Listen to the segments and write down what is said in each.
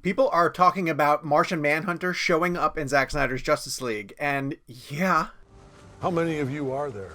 People are talking about Martian Manhunter showing up in Zack Snyder's Justice League, and yeah. How many of you are there?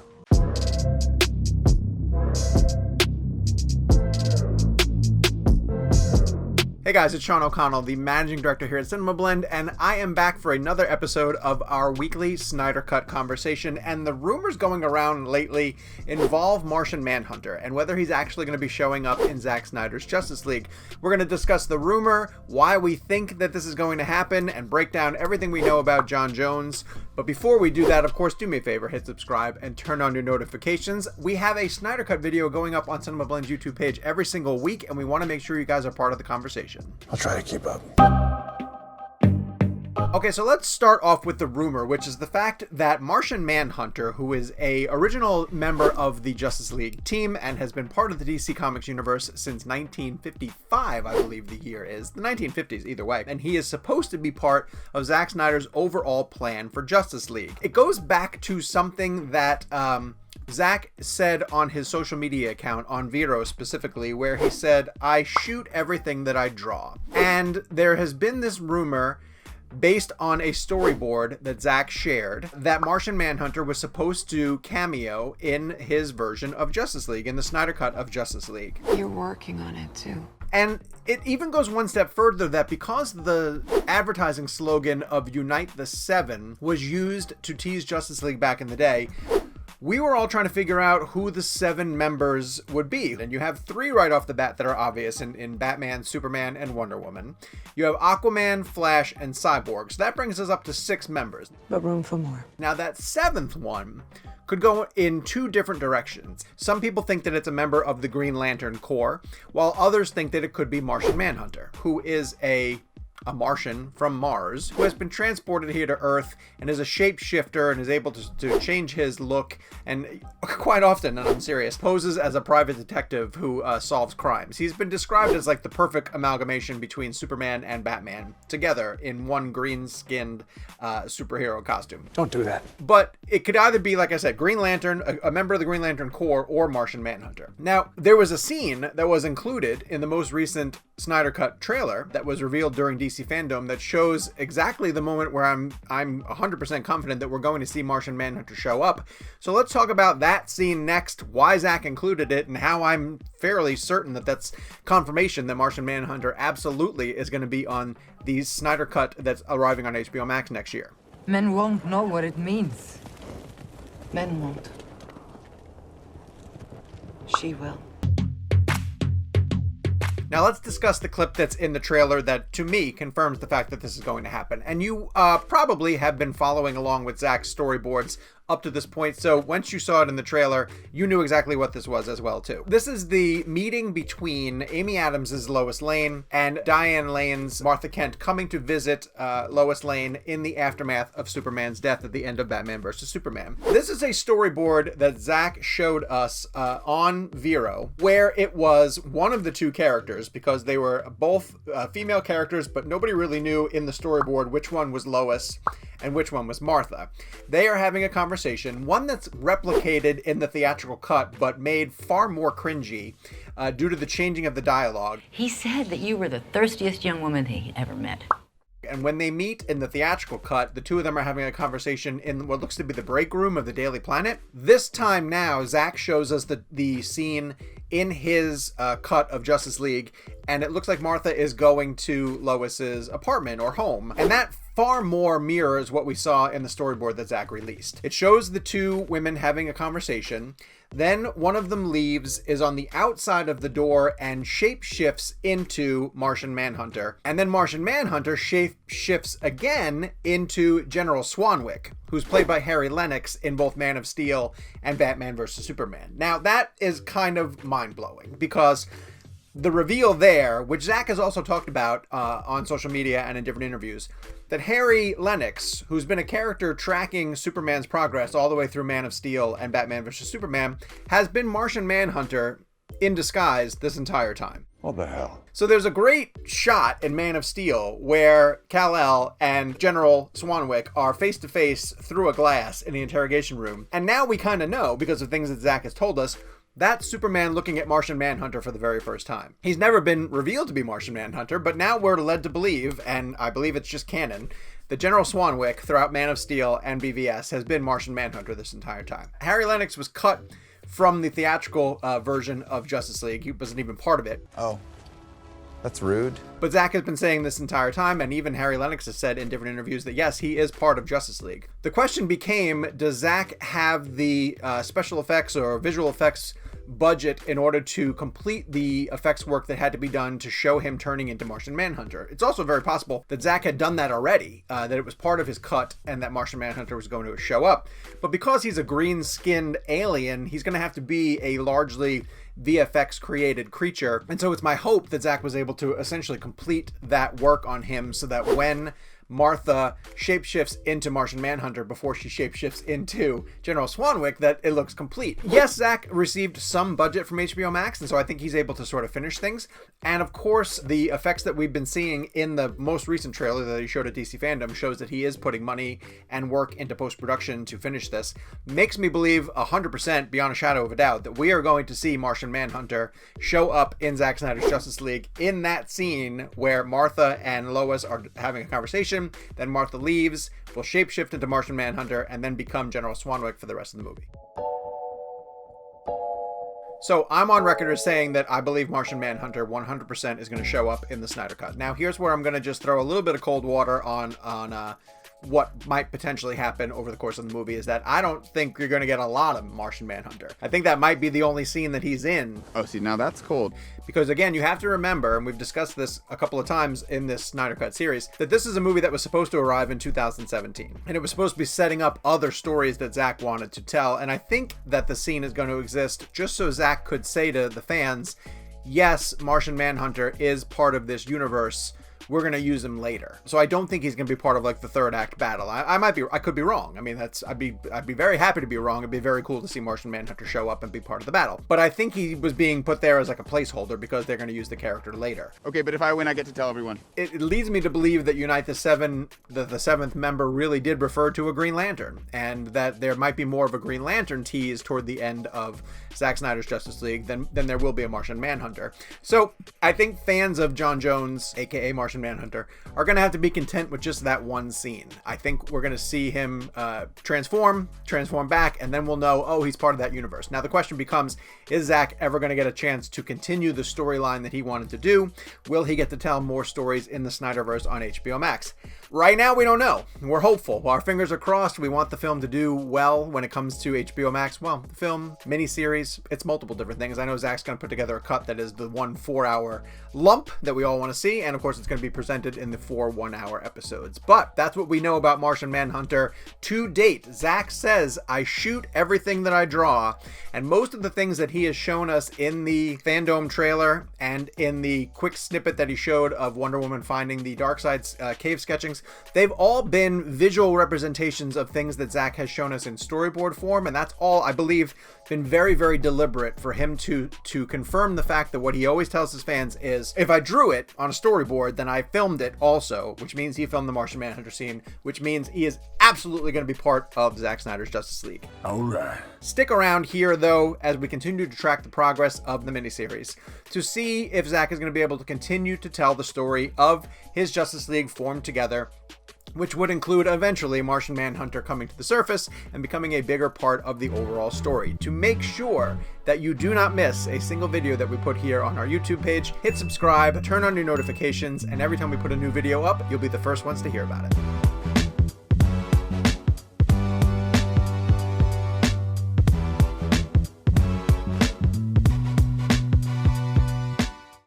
Hey guys, it's Sean O'Connell, the managing director here at Cinema Blend, and I am back for another episode of our weekly Snyder Cut conversation. And the rumors going around lately involve Martian Manhunter and whether he's actually going to be showing up in Zack Snyder's Justice League. We're going to discuss the rumor, why we think that this is going to happen, and break down everything we know about Jon Jones. But before we do that, of course, do me a favor, hit subscribe and turn on your notifications. We have a Snyder Cut video going up on Cinema Blend's YouTube page every single week, and we want to make sure you guys are part of the conversation. I'll try to keep up. Okay, so let's start off with the rumor, which is the fact that Martian Manhunter, who is a original member of the Justice League team and has been part of the DC Comics universe since 1955, I believe the year is. The 1950s, either way. And he is supposed to be part of Zack Snyder's overall plan for Justice League. It goes back to something that Zack said on his social media account, on Vero specifically, where he said, "I shoot everything that I draw." And there has been this rumor, based on a storyboard that Zack shared, that Martian Manhunter was supposed to cameo in his version of Justice League, in the Snyder Cut of Justice League. You're working on it too. And it even goes one step further, that because the advertising slogan of Unite the Seven was used to tease Justice League back in the day, we were all trying to figure out who the 7 members would be. And you have 3 right off the bat that are obvious in Batman, Superman, and Wonder Woman. You have Aquaman, Flash, and Cyborg. So that brings us up to 6 members. But room for more. Now that 7th one could go in 2 different directions. Some people think that it's a member of the Green Lantern Corps, while others think that it could be Martian Manhunter, who is a Martian from Mars who has been transported here to Earth and is a shapeshifter and is able to change his look, and quite often, and I'm serious, poses as a private detective who solves crimes. He's been described as like the perfect amalgamation between Superman and Batman together in one green-skinned superhero costume. Don't do that. But it could either be, like I said, Green Lantern, a member of the Green Lantern Corps, or Martian Manhunter. Now, there was a scene that was included in the most recent Snyder Cut trailer that was revealed during DC Fandom that shows exactly the moment where I'm 100% confident that we're going to see Martian Manhunter show up. So let's talk about that scene next, why Zack included it, and how I'm fairly certain that that's confirmation that Martian Manhunter absolutely is going to be on the Snyder Cut that's arriving on HBO Max next year. Men won't know what it means. Men won't. She will. Now let's discuss the clip that's in the trailer that, to me, confirms the fact that this is going to happen. And you probably have been following along with Zack's storyboards up to this point, so once you saw it in the trailer, you knew exactly what this was as well, too. This is the meeting between Amy Adams' Lois Lane and Diane Lane's Martha Kent coming to visit Lois Lane in the aftermath of Superman's death at the end of Batman vs. Superman. This is a storyboard that Zack showed us on Vero, where it was one of the 2 characters, because they were both female characters, but nobody really knew in the storyboard which one was Lois and which one was Martha. They are having a conversation, one that's replicated in the theatrical cut, but made far more cringy due to the changing of the dialogue. He said that you were the thirstiest young woman he ever met. And when they meet in the theatrical cut, the 2 of them are having a conversation in what looks to be the break room of the Daily Planet. This time now, Zack shows us the scene in his cut of Justice League, and it looks like Martha is going to Lois's apartment or home. And that far more mirrors what we saw in the storyboard that Zack released. It shows the 2 women having a conversation. Then one of them leaves, is on the outside of the door, and shapeshifts into Martian Manhunter. And then Martian Manhunter shapeshifts again into General Swanwick, who's played by Harry Lennox in both Man of Steel and Batman vs. Superman. Now, that is kind of mind-blowing, because the reveal there, which Zack has also talked about on social media and in different interviews, that Harry Lennox, who's been a character tracking Superman's progress all the way through Man of Steel and Batman vs. Superman, has been Martian Manhunter in disguise this entire time. What the hell? So there's a great shot in Man of Steel where Kal-El and General Swanwick are face to face through a glass in the interrogation room. And now we kind of know, because of things that Zack has told us, That's Superman looking at Martian Manhunter for the very first time. He's never been revealed to be Martian Manhunter, but now we're led to believe, and I believe it's just canon, that General Swanwick throughout Man of Steel and BVS has been Martian Manhunter this entire time. Harry Lennox was cut from the theatrical version of Justice League. He wasn't even part of it. Oh, that's rude. But Zack has been saying this entire time, and even Harry Lennox has said in different interviews that yes, he is part of Justice League. The question became, does Zack have the special effects or visual effects budget in order to complete the effects work that had to be done to show him turning into Martian Manhunter? It's also very possible that Zack had done that already, that it was part of his cut and that Martian Manhunter was going to show up. But because he's a green-skinned alien, he's going to have to be a largely VFX created creature. And so it's my hope that Zack was able to essentially complete that work on him so that when Martha shapeshifts into Martian Manhunter before she shapeshifts into General Swanwick, that it looks complete. Yes, Zack received some budget from HBO Max, and so I think he's able to sort of finish things. And of course, the effects that we've been seeing in the most recent trailer that he showed at DC Fandom shows that he is putting money and work into post-production to finish this. Makes me believe 100%, beyond a shadow of a doubt, that we are going to see Martian Manhunter show up in Zack Snyder's Justice League in that scene where Martha and Lois are having a conversation. Then Martha leaves, will shapeshift into Martian Manhunter, and then become General Swanwick for the rest of the movie. So I'm on record as saying that I believe Martian Manhunter 100% is going to show up in the Snyder Cut. Now here's where I'm going to just throw a little bit of cold water on what might potentially happen over the course of the movie, is that I don't think you're going to get a lot of Martian Manhunter. I think that might be the only scene that he's in. Oh, see, now that's cold. Because again, you have to remember, and we've discussed this a couple of times in this Snyder Cut series, that this is a movie that was supposed to arrive in 2017. And it was supposed to be setting up other stories that Zack wanted to tell. And I think that the scene is going to exist just so Zack could say to the fans, yes, Martian Manhunter is part of this universe. We're going to use him later. So I don't think he's going to be part of like the third act battle. I could be wrong. I mean, I'd be very happy to be wrong. It'd be very cool to see Martian Manhunter show up and be part of the battle. But I think he was being put there as like a placeholder because they're going to use the character later. Okay, but if I win, I get to tell everyone. It leads me to believe that Unite the Seven, the seventh member really did refer to a Green Lantern, and that there might be more of a Green Lantern tease toward the end of Zack Snyder's Justice League than there will be a Martian Manhunter. So I think fans of John Jones, aka Martian Manhunter, are going to have to be content with just that one scene. I think we're going to see him transform back, and then we'll know, oh, he's part of that universe. Now the question becomes, is Zack ever going to get a chance to continue the storyline that he wanted to do? Will he get to tell more stories in the Snyderverse on HBO Max? Right now, we don't know. We're hopeful. Our fingers are crossed. We want the film to do well when it comes to HBO Max. Well, the film, miniseries, it's multiple different things. I know Zack's going to put together a cut that is the 1 4-hour lump that we all want to see, and of course it's going to be presented in the 4 1-hour episodes. But that's what we know about Martian Manhunter to date. Zack says, I shoot everything that I draw, and most of the things that he has shown us in the Fandom trailer and in the quick snippet that he showed of Wonder Woman finding the Darkseid's cave sketchings, they've all been visual representations of things that Zack has shown us in storyboard form, and that's all, I believe, been very, very deliberate for him to confirm the fact that what he always tells his fans is, if I drew it on a storyboard, then I filmed it also, which means he filmed the Martian Manhunter scene, which means he is absolutely going to be part of Zack Snyder's Justice League. All right. Stick around here, though, as we continue to track the progress of the miniseries to see if Zack is going to be able to continue to tell the story of his Justice League formed together, which would include eventually Martian Manhunter coming to the surface and becoming a bigger part of the overall story. To make sure that you do not miss a single video that we put here on our YouTube page, hit subscribe, turn on your notifications, and every time we put a new video up, you'll be the first ones to hear about it.